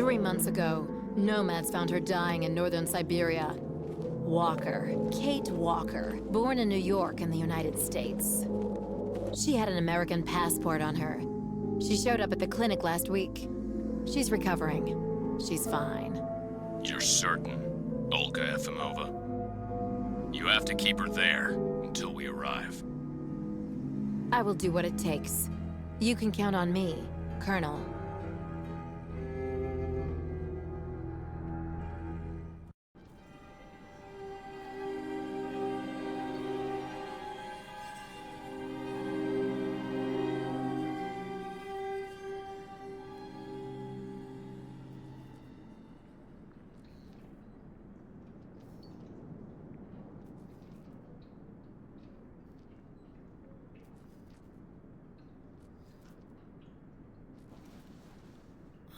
3 months ago, nomads found her dying in northern Syberia. Walker, Kate Walker, born in New York in the United States. She had an American passport on her. She showed up at the clinic last week. She's recovering. She's fine. You're certain, Olga Efimova? You have to keep her there until we arrive. I will do what it takes. You can count on me, Colonel.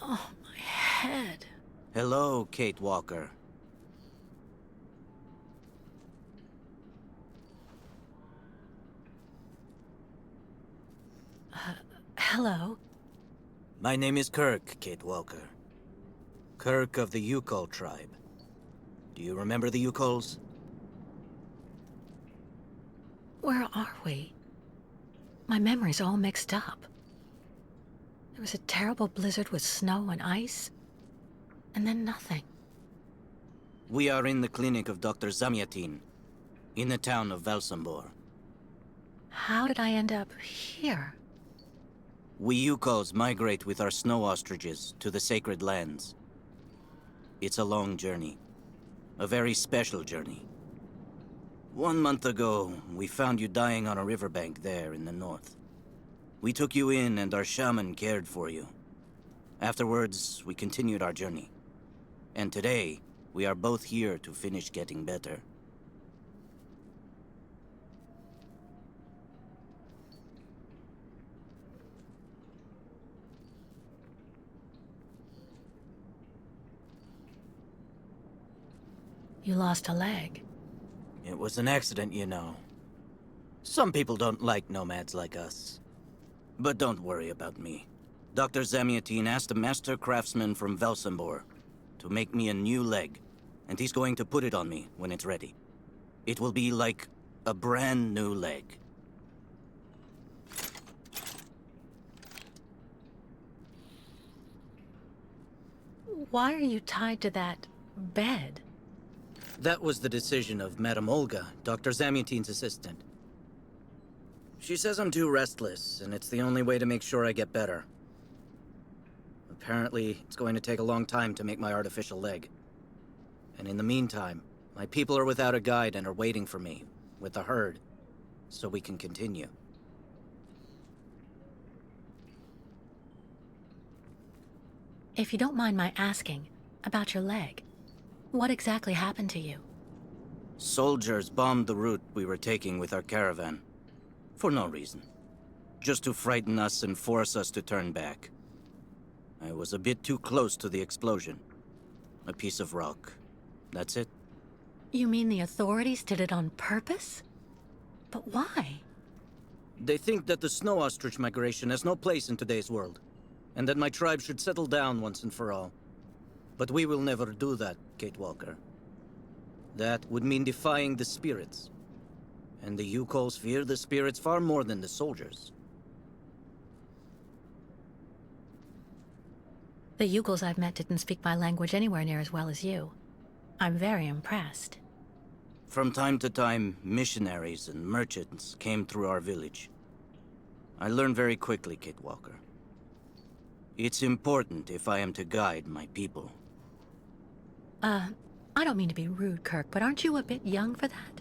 Oh, my head. Hello, Kate Walker. Hello? My name is Kirk, Kate Walker. Kirk of the Yukol tribe. Do you remember the Yukols? Where are we? My memory's all mixed up. There was a terrible blizzard with snow and ice, and then nothing. We are in the clinic of Dr. Zamyatin, in the town of Velsambor. How did I end up here? We Yukols migrate with our snow ostriches to the sacred lands. It's a long journey. A very special journey. 1 month ago, we found you dying on a riverbank there in the north. We took you in and our shaman cared for you. Afterwards, we continued our journey. And today, we are both here to finish getting better. You lost a leg. It was an accident, you know. Some people don't like nomads like us. But don't worry about me. Dr. Zamyatin asked a master craftsman from Velsambor to make me a new leg, and he's going to put it on me when it's ready. It will be like a brand new leg. Why are you tied to that bed? That was the decision of Madame Olga, Dr. Zamyatin's assistant. She says I'm too restless, and it's the only way to make sure I get better. Apparently, it's going to take a long time to make my artificial leg. And in the meantime, my people are without a guide and are waiting for me, with the herd, so we can continue. If you don't mind my asking about your leg, what exactly happened to you? Soldiers bombed the route we were taking with our caravan. For no reason. Just to frighten us and force us to turn back. I was a bit too close to the explosion. A piece of rock. That's it. You mean the authorities did it on purpose? But why? They think that the snow ostrich migration has no place in today's world, and that my tribe should settle down once and for all. But we will never do that, Kate Walker. That would mean defying the spirits. And the Yukols fear the spirits far more than the soldiers. The Yugols I've met didn't speak my language anywhere near as well as you. I'm very impressed. From time to time, missionaries and merchants came through our village. I learned very quickly, Kate Walker. It's important if I am to guide my people. I don't mean to be rude, Kirk, but aren't you a bit young for that?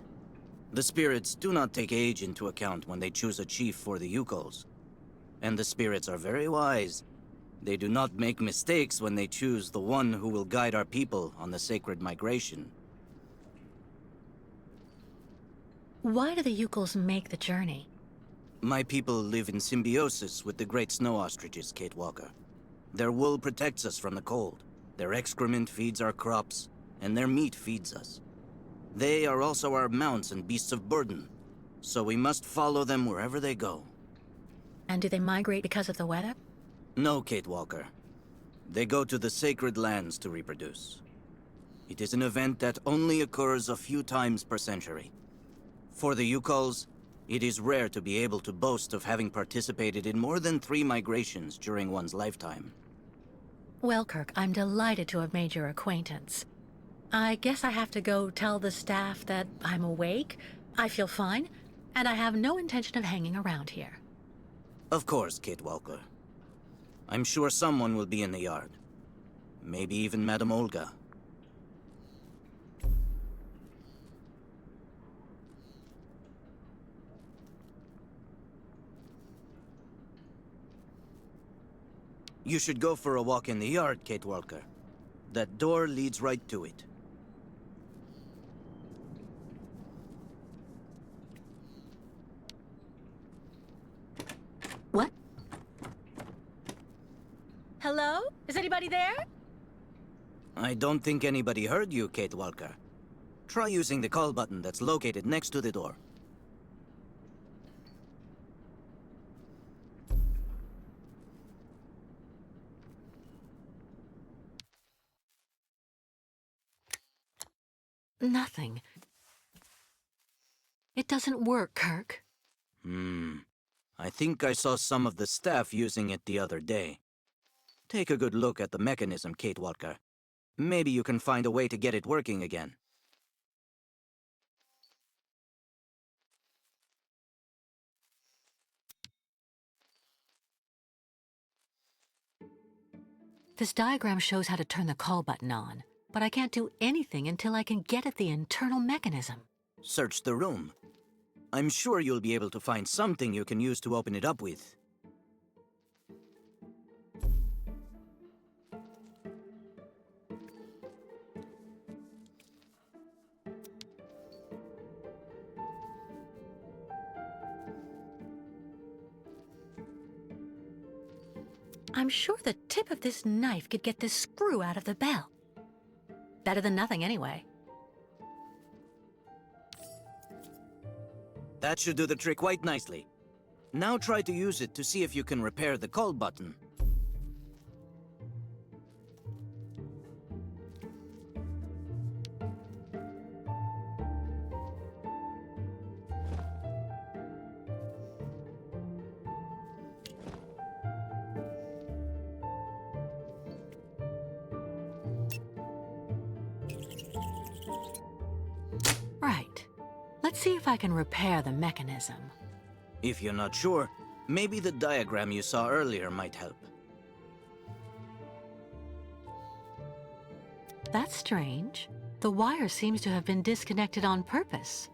The spirits do not take age into account when they choose a chief for the Yukols. And the spirits are very wise. They do not make mistakes when they choose the one who will guide our people on the sacred migration. Why do the Yugols make the journey? My people live in symbiosis with the great snow ostriches, Kate Walker. Their wool protects us from the cold. Their excrement feeds our crops, and their meat feeds us. They are also our mounts and beasts of burden, so we must follow them wherever they go. And do they migrate because of the weather? No, Kate Walker. They go to the sacred lands to reproduce. It is an event that only occurs a few times per century. For the Yukols, it is rare to be able to boast of having participated in more than 3 migrations during one's lifetime. Well, Kirk, I'm delighted to have made your acquaintance. I guess I have to go tell the staff that I'm awake, I feel fine, and I have no intention of hanging around here. Of course, Kate Walker. I'm sure someone will be in the yard. Maybe even Madame Olga. You should go for a walk in the yard, Kate Walker. That door leads right to it. What? Hello? Is anybody there? I don't think anybody heard you, Kate Walker. Try using the call button that's located next to the door. Nothing. It doesn't work, Kirk. I think I saw some of the staff using it the other day. Take a good look at the mechanism, Kate Walker. Maybe you can find a way to get it working again. This diagram shows how to turn the call button on, but I can't do anything until I can get at the internal mechanism. Search the room. I'm sure you'll be able to find something you can use to open it up with. I'm sure the tip of this knife could get this screw out of the bell. Better than nothing, anyway. That should do the trick quite nicely. Now try to use it to see if you can repair the call button. Right. Let's see if I can repair the mechanism. If you're not sure, maybe the diagram you saw earlier might help. That's strange. The wire seems to have been disconnected on purpose.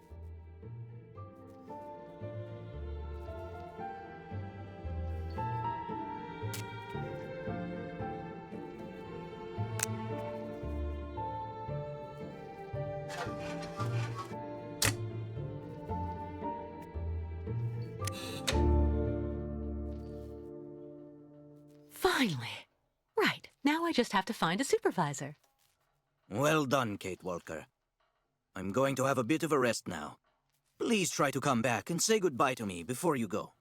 Finally! Right, now I just have to find a supervisor. Well done, Kate Walker. I'm going to have a bit of a rest now. Please try to come back and say goodbye to me before you go.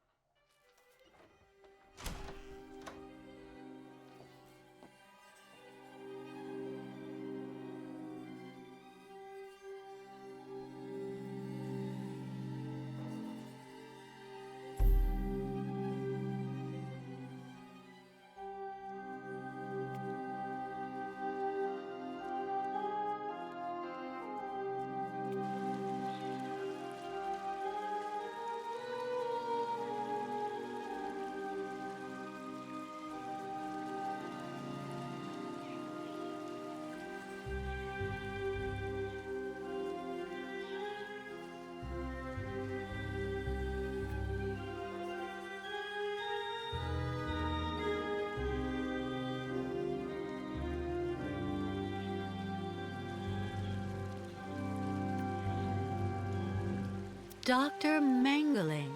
Dr. Mangling.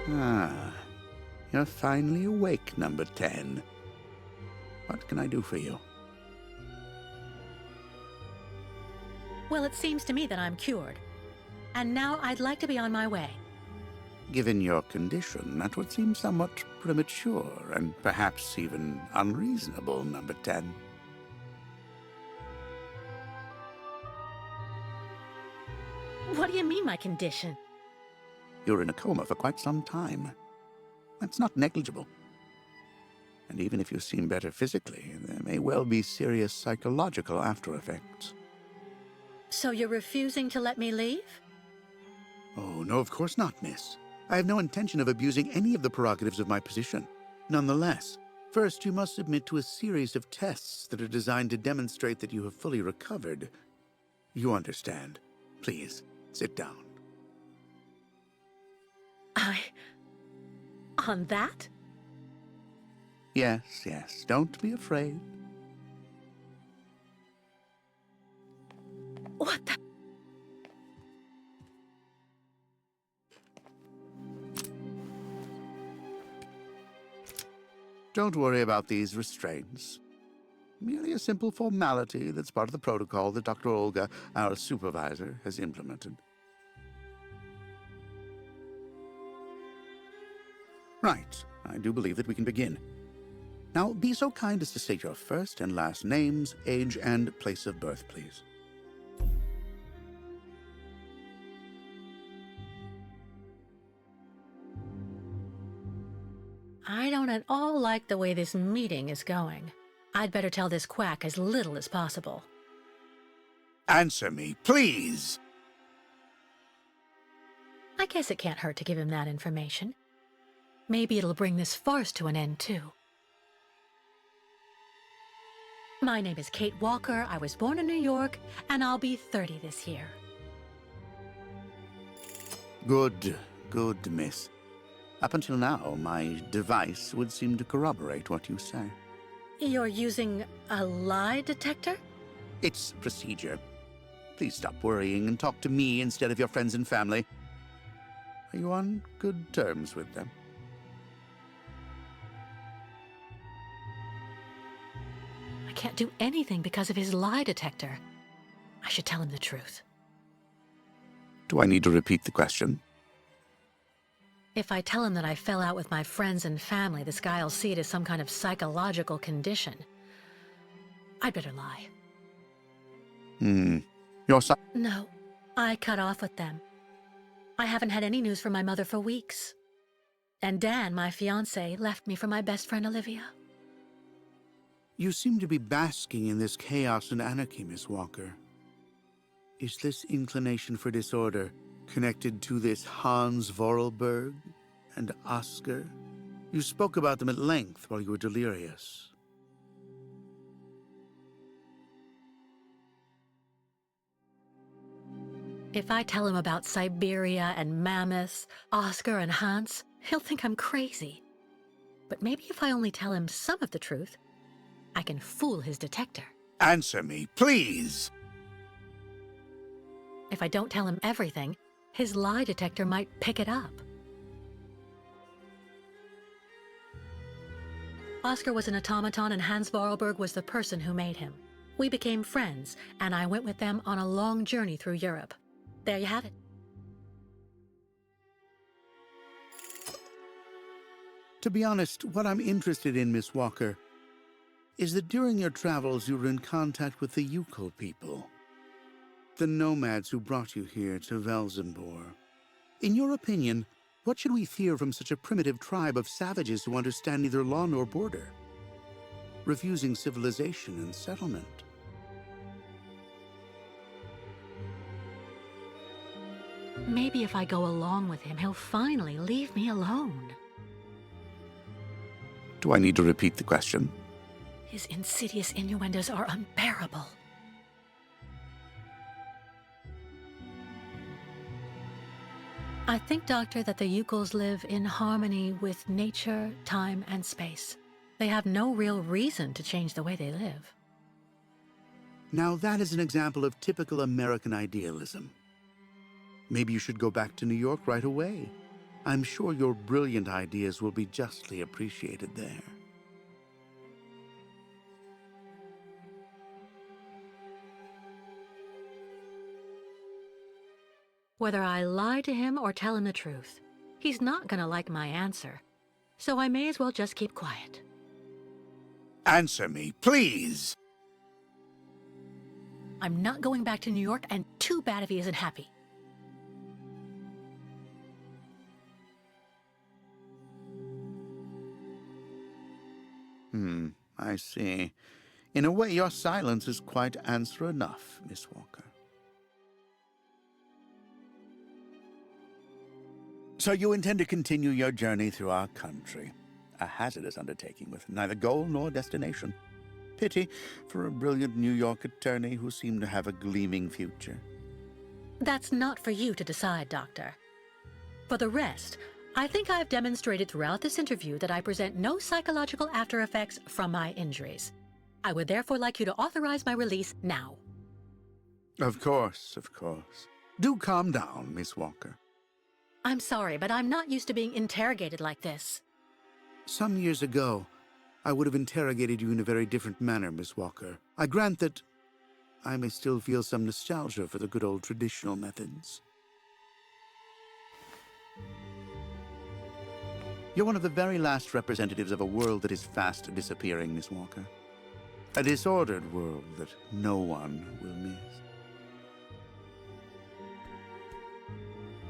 Ah, you're finally awake, number 10. What can I do for you? Well, it seems to me that I'm cured. And now I'd like to be on my way. Given your condition, that would seem somewhat premature and perhaps even unreasonable, number 10. What do you mean, my condition? You're in a coma for quite some time. That's not negligible. And even if you seem better physically, there may well be serious psychological after effects. So you're refusing to let me leave? Oh, no, of course not, miss. I have no intention of abusing any of the prerogatives of my position. Nonetheless, first you must submit to a series of tests that are designed to demonstrate that you have fully recovered. You understand. Please, sit down. On that? Yes, yes, don't be afraid. What the? Don't worry about these restraints. Merely a simple formality that's part of the protocol that Dr. Olga, our supervisor, has implemented. Right. I do believe that we can begin. Now, be so kind as to state your first and last names, age, and place of birth, please. I don't at all like the way this meeting is going. I'd better tell this quack as little as possible. Answer me, please! I guess it can't hurt to give him that information. Maybe it'll bring this farce to an end, too. My name is Kate Walker, I was born in New York, and I'll be 30 this year. Good, miss. Up until now, my device would seem to corroborate what you say. You're using a lie detector? It's procedure. Please stop worrying and talk to me instead of your friends and family. Are you on good terms with them? I can't do anything because of his lie detector. I should tell him the truth. Do I need to repeat the question? If I tell him that I fell out with my friends and family, this guy'll see it as some kind of psychological condition. I'd better lie. Your son... No, I cut off with them. I haven't had any news from my mother for weeks. And Dan, my fiancé, left me for my best friend Olivia. You seem to be basking in this chaos and anarchy, Miss Walker. Is this inclination for disorder connected to this Hans Vorarlberg and Oscar? You spoke about them at length while you were delirious. If I tell him about Syberia and mammoths, Oscar and Hans, he'll think I'm crazy. But maybe if I only tell him some of the truth, I can fool his detector. Answer me, please! If I don't tell him everything, his lie detector might pick it up. Oscar was an automaton and Hans Vorarlberg was the person who made him. We became friends, and I went with them on a long journey through Europe. There you have it. To be honest, what I'm interested in, Miss Walker, is that during your travels you were in contact with the Yukon people, the nomads who brought you here to Velzenbor. In your opinion, what should we fear from such a primitive tribe of savages who understand neither law nor border, refusing civilization and settlement? Maybe if I go along with him, he'll finally leave me alone. Do I need to repeat the question? His insidious innuendos are unbearable. I think, Doctor, that the Yukols live in harmony with nature, time, and space. They have no real reason to change the way they live. Now that is an example of typical American idealism. Maybe you should go back to New York right away. I'm sure your brilliant ideas will be justly appreciated there. Whether I lie to him or tell him the truth, he's not gonna like my answer. So I may as well just keep quiet. Answer me, please! I'm not going back to New York, and too bad if he isn't happy. I see. In a way, your silence is quite answer enough, Miss Walker. So you intend to continue your journey through our country. A hazardous undertaking with neither goal nor destination. Pity for a brilliant New York attorney who seemed to have a gleaming future. That's not for you to decide, Doctor. For the rest, I think I've demonstrated throughout this interview that I present no psychological after effects from my injuries. I would therefore like you to authorize my release now. Of course, of course. Do calm down, Miss Walker. I'm sorry, but I'm not used to being interrogated like this. Some years ago, I would have interrogated you in a very different manner, Miss Walker. I grant that I may still feel some nostalgia for the good old traditional methods. You're one of the very last representatives of a world that is fast disappearing, Miss Walker. A disordered world that no one will miss.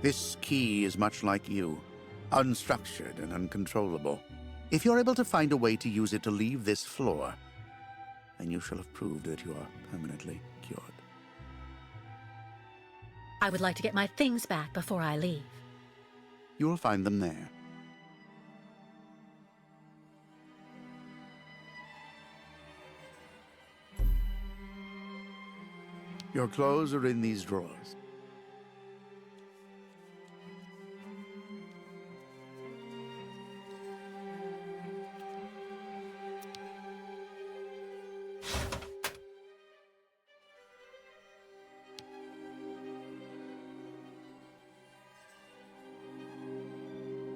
This key is much like you, unstructured and uncontrollable. If you're able to find a way to use it to leave this floor, then you shall have proved that you are permanently cured. I would like to get my things back before I leave. You will find them there. Your clothes are in these drawers.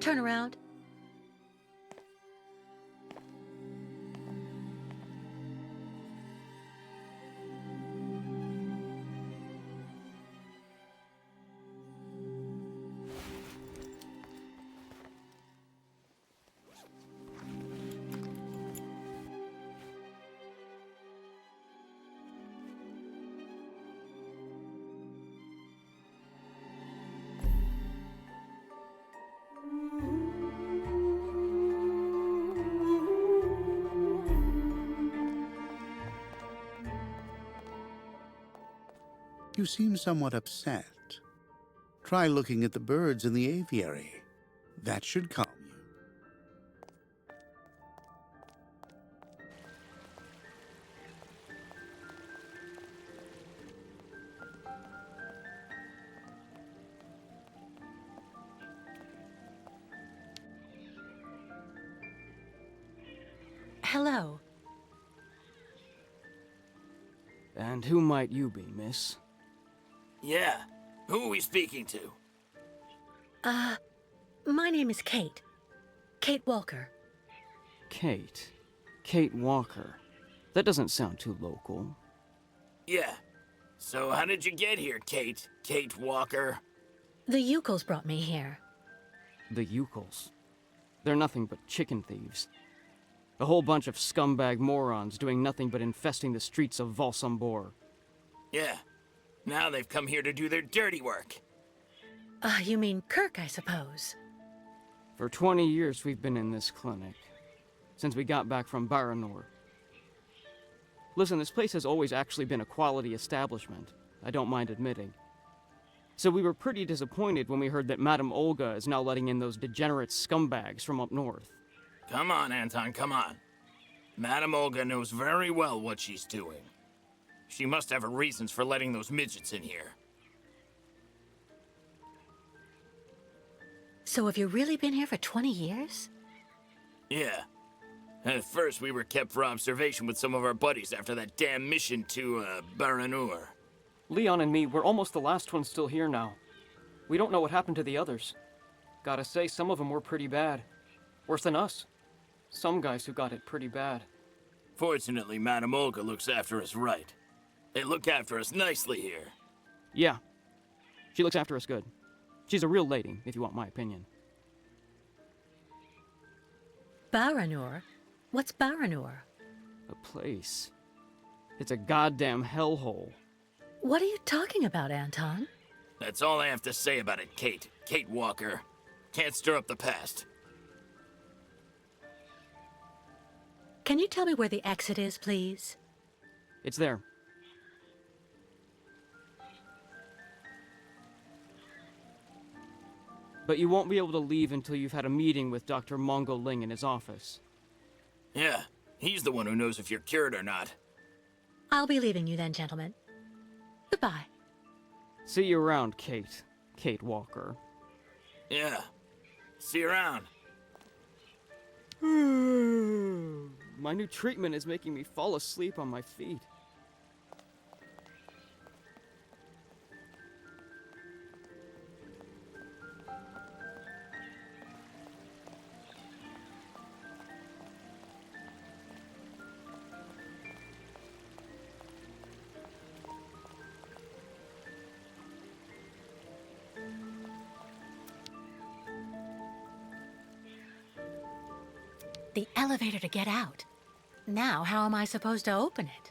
Turn around. You seem somewhat upset. Try looking at the birds in the aviary. That should calm you. Hello. And who might you be, miss? Yeah. Who are we speaking to? My name is Kate. Kate Walker. Kate. Kate Walker. That doesn't sound too local. Yeah. So how did you get here, Kate? Kate Walker? The Yukos brought me here. The Yukos. They're nothing but chicken thieves. A whole bunch of scumbag morons doing nothing but infesting the streets of Valsambor. Yeah. Now they've come here to do their dirty work. You mean Kirk, I suppose. For 20 years we've been in this clinic. Since we got back from Baranor. Listen, this place has always actually been a quality establishment. I don't mind admitting. So we were pretty disappointed when we heard that Madame Olga is now letting in those degenerate scumbags from up north. Come on, Anton, come on. Madame Olga knows very well what she's doing. She must have her reasons for letting those midgets in here. So have you really been here for 20 years? Yeah. At first, we were kept for observation with some of our buddies after that damn mission to, Baranur. Leon and me, we're almost the last ones still here now. We don't know what happened to the others. Gotta say, some of them were pretty bad. Worse than us. Some guys who got it pretty bad. Fortunately, Madame Olga looks after us right. They look after us nicely here. Yeah. She looks after us good. She's a real lady, if you want my opinion. Baranur? What's Baranur? A place. It's a goddamn hellhole. What are you talking about, Anton? That's all I have to say about it, Kate. Kate Walker. Can't stir up the past. Can you tell me where the exit is, please? It's there. But you won't be able to leave until you've had a meeting with Dr. Mongo Ling in his office. Yeah, he's the one who knows if you're cured or not. I'll be leaving you then, gentlemen. Goodbye. See you around, Kate. Kate Walker. Yeah. See you around. My new treatment is making me fall asleep on my feet. The elevator to get out. Now, how am I supposed to open it?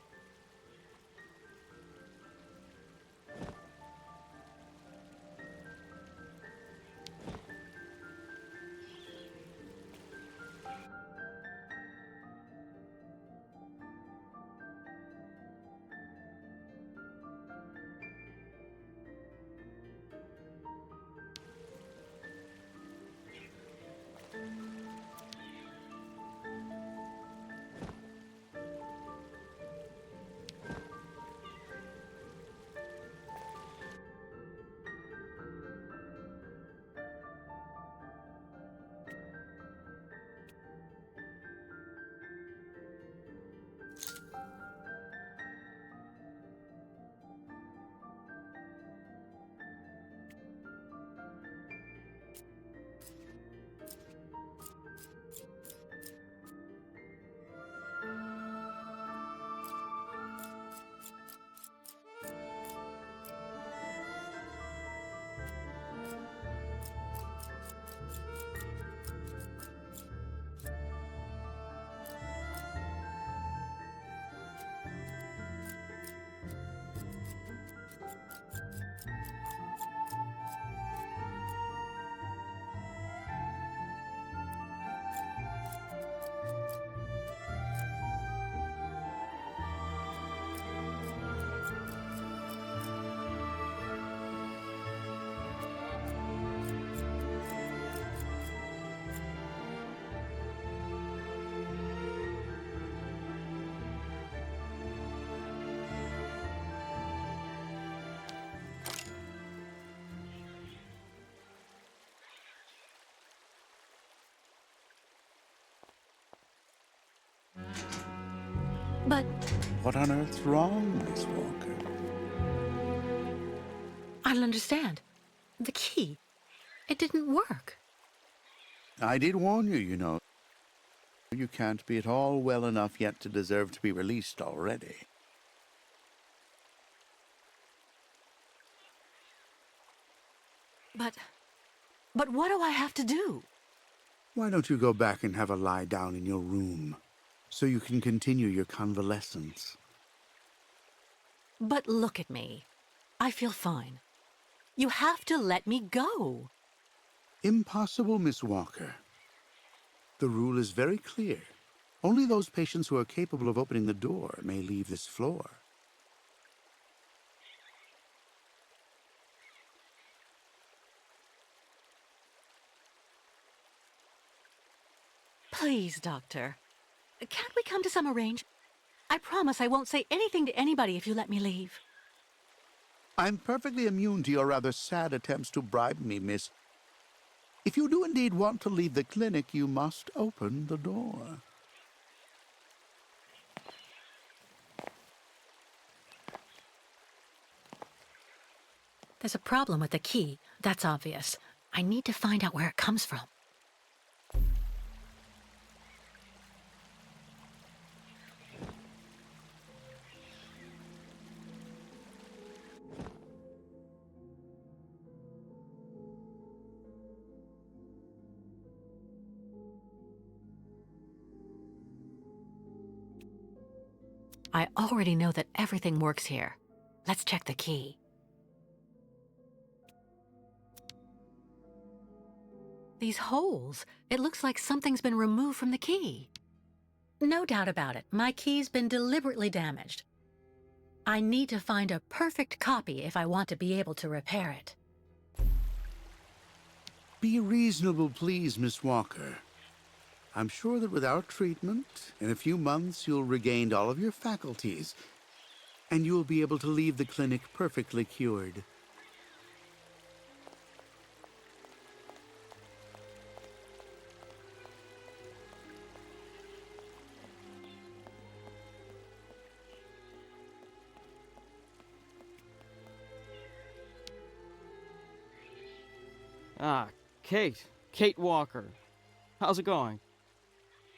But What on earth's wrong, Miss Walker? I don't understand. The key. It didn't work. I did warn you, you know. You can't be at all well enough yet to deserve to be released already. But what do I have to do? Why don't you go back and have a lie down in your room, so you can continue your convalescence? But look at me. I feel fine. You have to let me go. Impossible, Miss Walker. The rule is very clear. Only those patients who are capable of opening the door may leave this floor. Please, Doctor. Can't we come to some arrangement? I promise I won't say anything to anybody if you let me leave. I'm perfectly immune to your rather sad attempts to bribe me, miss. If you do indeed want to leave the clinic, you must open the door. There's a problem with the key, that's obvious. I need to find out where it comes from. I already know that everything works here. Let's check the key. These holes, it looks like something's been removed from the key. No doubt about it, my key's been deliberately damaged. I need to find a perfect copy if I want to be able to repair it. Be reasonable, please, Miss Walker. I'm sure that with our treatment, in a few months you'll regain all of your faculties, and you'll be able to leave the clinic perfectly cured. Ah, Kate. Kate Walker. How's it going?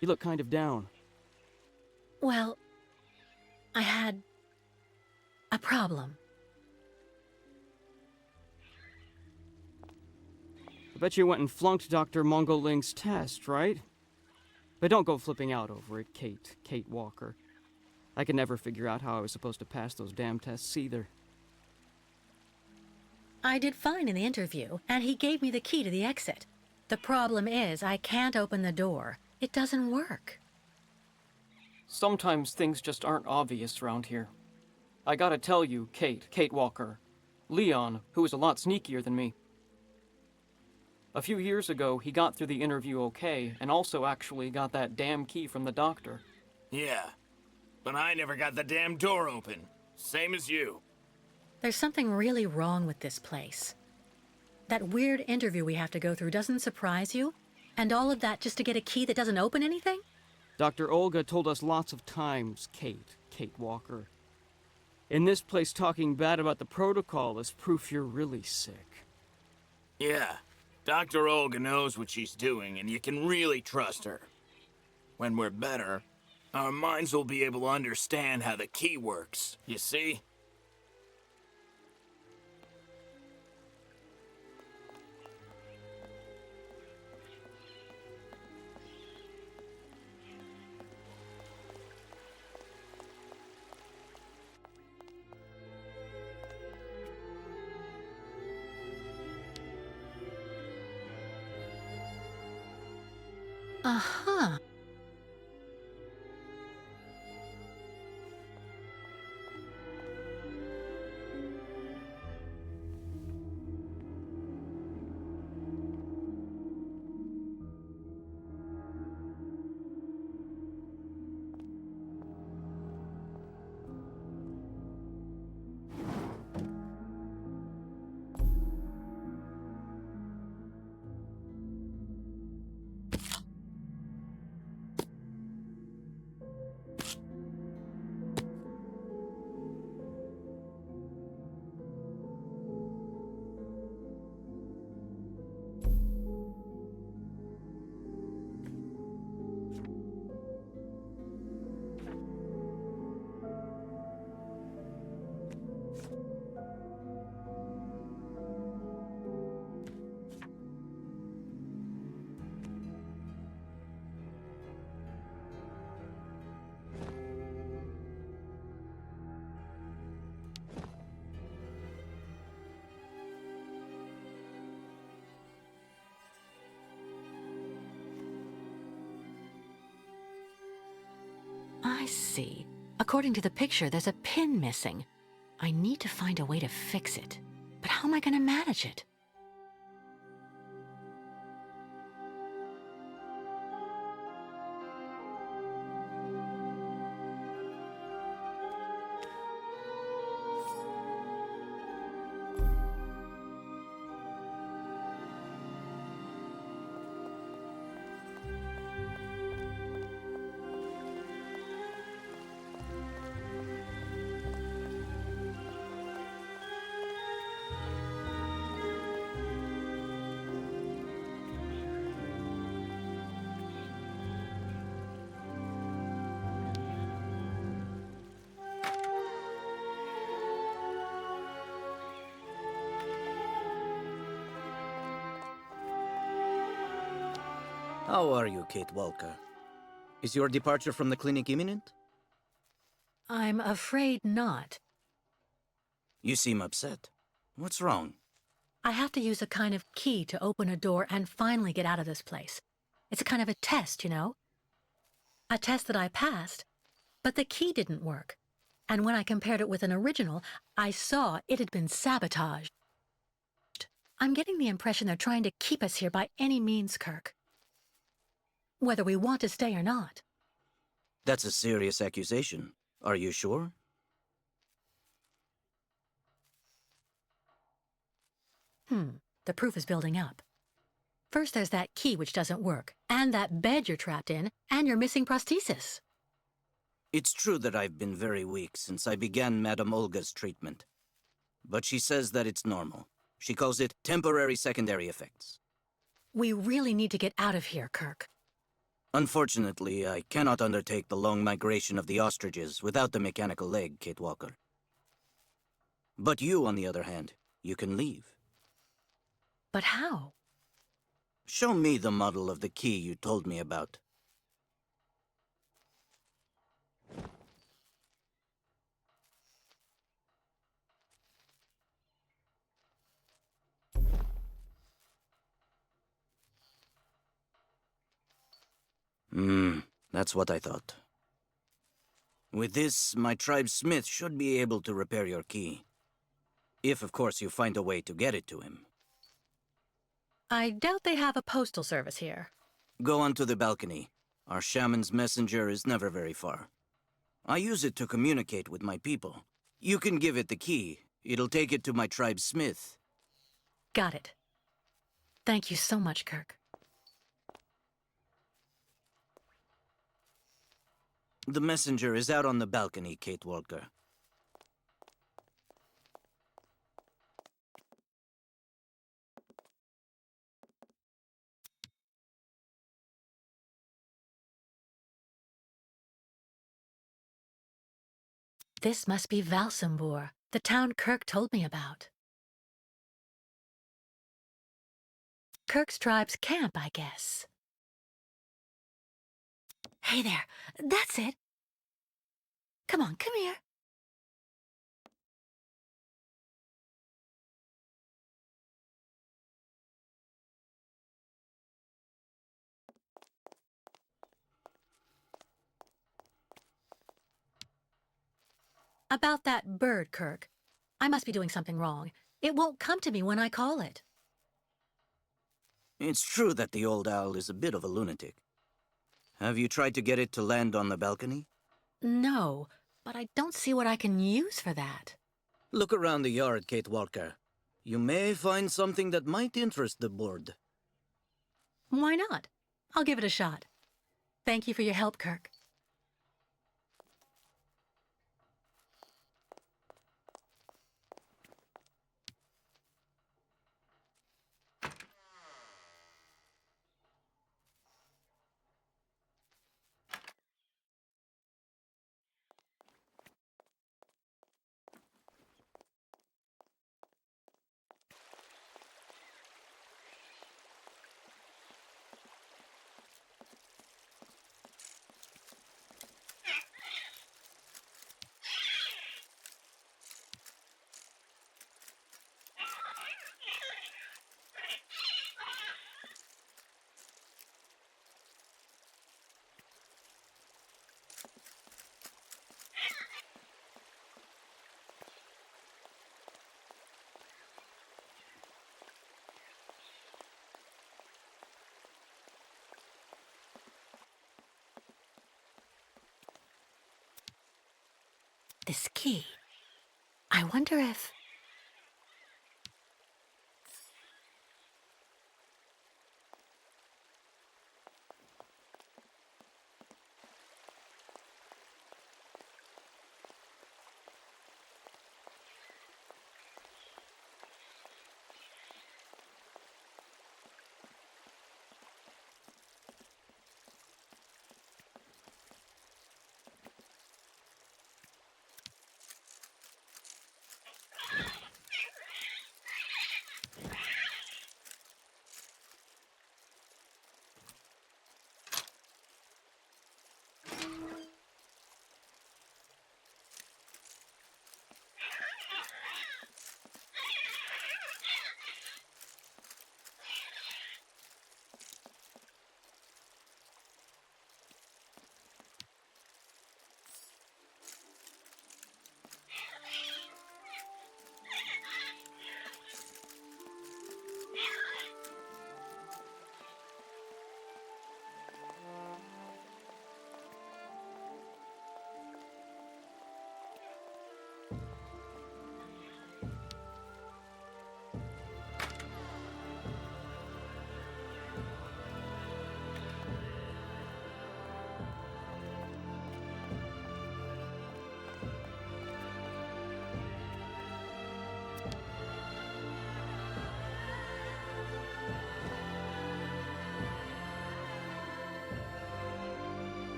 You look kind of down. Well, I had a problem. I bet you went and flunked Dr. Mongoling's test, right? But don't go flipping out over it, Kate. Kate Walker. I could never figure out how I was supposed to pass those damn tests either. I did fine in the interview, and he gave me the key to the exit. The problem is, I can't open the door. It doesn't work. Sometimes things just aren't obvious around here. I gotta tell you, Kate Walker. Leon, who is a lot sneakier than me. A few years ago, he got through the interview okay, and also actually got that damn key from the doctor. Yeah, but I never got the damn door open. Same as you. There's something really wrong with this place. That weird interview we have to go through doesn't surprise you? And all of that just to get a key that doesn't open anything? Dr. Olga told us lots of times, Kate Walker. In this place, talking bad about the protocol is proof you're really sick. Yeah, Dr. Olga knows what she's doing, and you can really trust her. When we're better, our minds will be able to understand how the key works, you see? Uh-huh. I see. According to the picture, there's a pin missing. I need to find a way to fix it. But how am I going to manage it? How are you, Kate Walker? Is your departure from the clinic imminent? I'm afraid not. You seem upset. What's wrong? I have to use a kind of key to open a door and finally get out of this place. It's a kind of a test, you know? A test that I passed, but the key didn't work. And when I compared it with an original, I saw it had been sabotaged. I'm getting the impression they're trying to keep us here by any means, Kirk. Whether we want to stay or not. That's a serious accusation. Are you sure? The proof is building up. First there's that key which doesn't work, and that bed you're trapped in, and your missing prosthesis. It's true that I've been very weak since I began Madame Olga's treatment. But she says that it's normal. She calls it temporary secondary effects. We really need to get out of here, Kirk. Unfortunately, I cannot undertake the long migration of the ostriches without the mechanical leg, Kate Walker. But you, on the other hand, you can leave. But how? Show me the model of the key you told me about. That's what I thought. With this, my tribe's smith should be able to repair your key. If, of course, you find a way to get it to him. I doubt they have a postal service here. Go onto the balcony. Our shaman's messenger is never very far. I use it to communicate with my people. You can give it the key. It'll take it to my tribe's smith. Got it. Thank you so much, Kirk. The messenger is out on the balcony, Kate Walker. This must be Valsambur, the town Kirk told me about. Kirk's tribe's camp, I guess. Hey there, that's it. Come on, come here. About that bird, Kirk. I must be doing something wrong. It won't come to me when I call it. It's true that the old owl is a bit of a lunatic. Have you tried to get it to land on the balcony? No, but I don't see what I can use for that. Look around the yard, Kate Walker. You may find something that might interest the board. Why not? I'll give it a shot. Thank you for your help, Kirk. This key. I wonder if...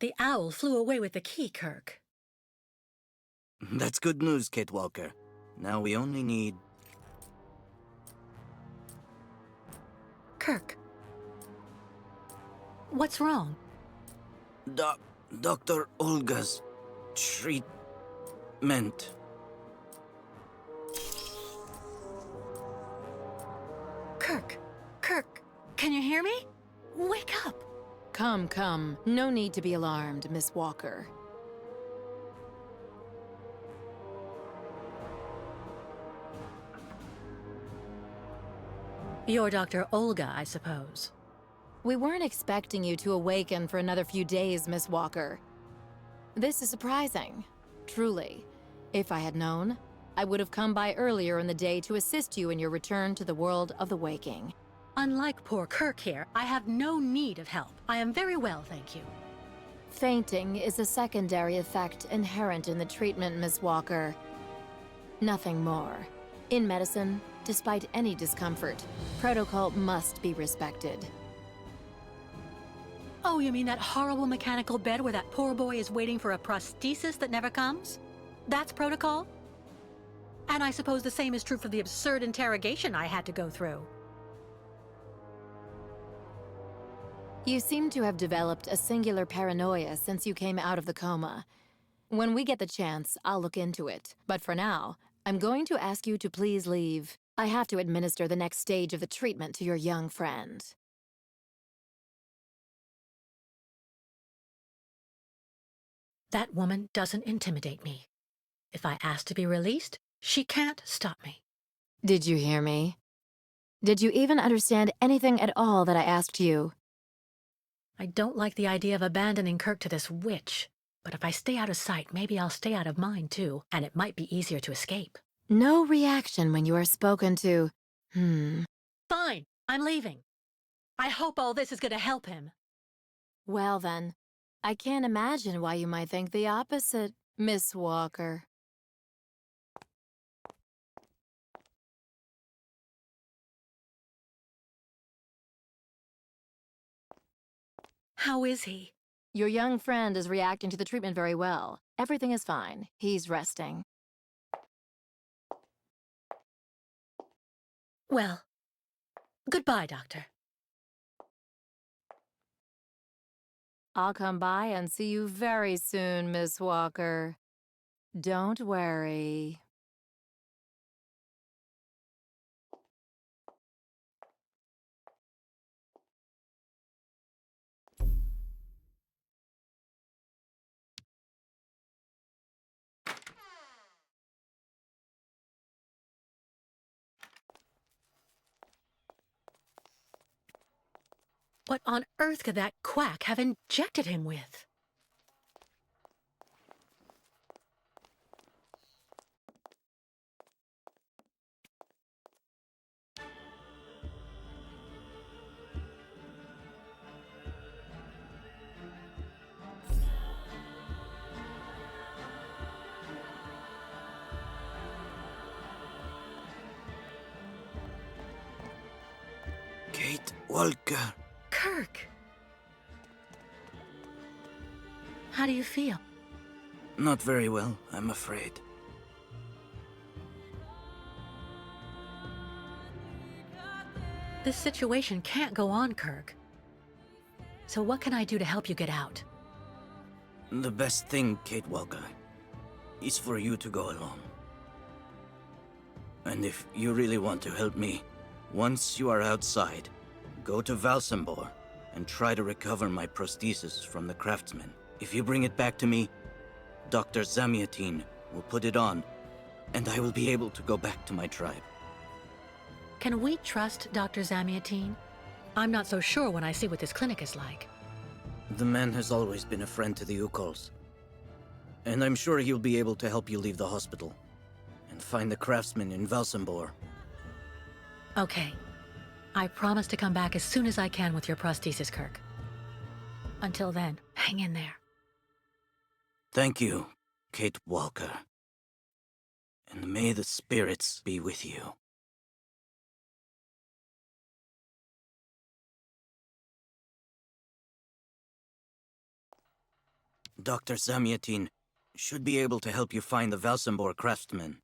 The owl flew away with the key, Kirk. That's good news, Kate Walker. Now we only need... Kirk. What's wrong? Dr. Olga's treatment. Kirk, can you hear me? Wake up! Come. No need to be alarmed, Miss Walker. You're Dr. Olga, I suppose. We weren't expecting you to awaken for another few days, Miss Walker. This is surprising, truly. If I had known, I would have come by earlier in the day to assist you in your return to the world of the waking. Unlike poor Kirk here, I have no need of help. I am very well, thank you. Fainting is a secondary effect inherent in the treatment, Miss Walker. Nothing more. In medicine, despite any discomfort, protocol must be respected. Oh, you mean that horrible mechanical bed where that poor boy is waiting for a prosthesis that never comes? That's protocol? And I suppose the same is true for the absurd interrogation I had to go through. You seem to have developed a singular paranoia since you came out of the coma. When we get the chance, I'll look into it. But for now, I'm going to ask you to please leave. I have to administer the next stage of the treatment to your young friend. That woman doesn't intimidate me. If I ask to be released, she can't stop me. Did you hear me? Did you even understand anything at all that I asked you? I don't like the idea of abandoning Kirk to this witch, but if I stay out of sight, maybe I'll stay out of mind too, and it might be easier to escape. No reaction when you are spoken to. Fine, I'm leaving. I hope all this is going to help him. Well then, I can't imagine why you might think the opposite, Miss Walker. How is he? Your young friend is reacting to the treatment very well. Everything is fine. He's resting. Well, goodbye, Doctor. I'll come by and see you very soon, Miss Walker. Don't worry. What on earth could that quack have injected him with? Kate Walker. Kirk! How do you feel? Not very well, I'm afraid. This situation can't go on, Kirk. So what can I do to help you get out? The best thing, Kate Walker, is for you to go alone. And if you really want to help me, once you are outside, go to Valsambor and try to recover my prosthesis from the craftsman. If you bring it back to me, Dr. Zamiatin will put it on, and I will be able to go back to my tribe. Can we trust Dr. Zamiatin? I'm not so sure when I see what this clinic is like. The man has always been a friend to the Ukols, and I'm sure he'll be able to help you leave the hospital and find the craftsman in Valsambor. Okay. I promise to come back as soon as I can with your prosthesis, Kirk. Until then, hang in there. Thank you, Kate Walker. And may the spirits be with you. Dr. Zamyatin should be able to help you find the Valsambor craftsman.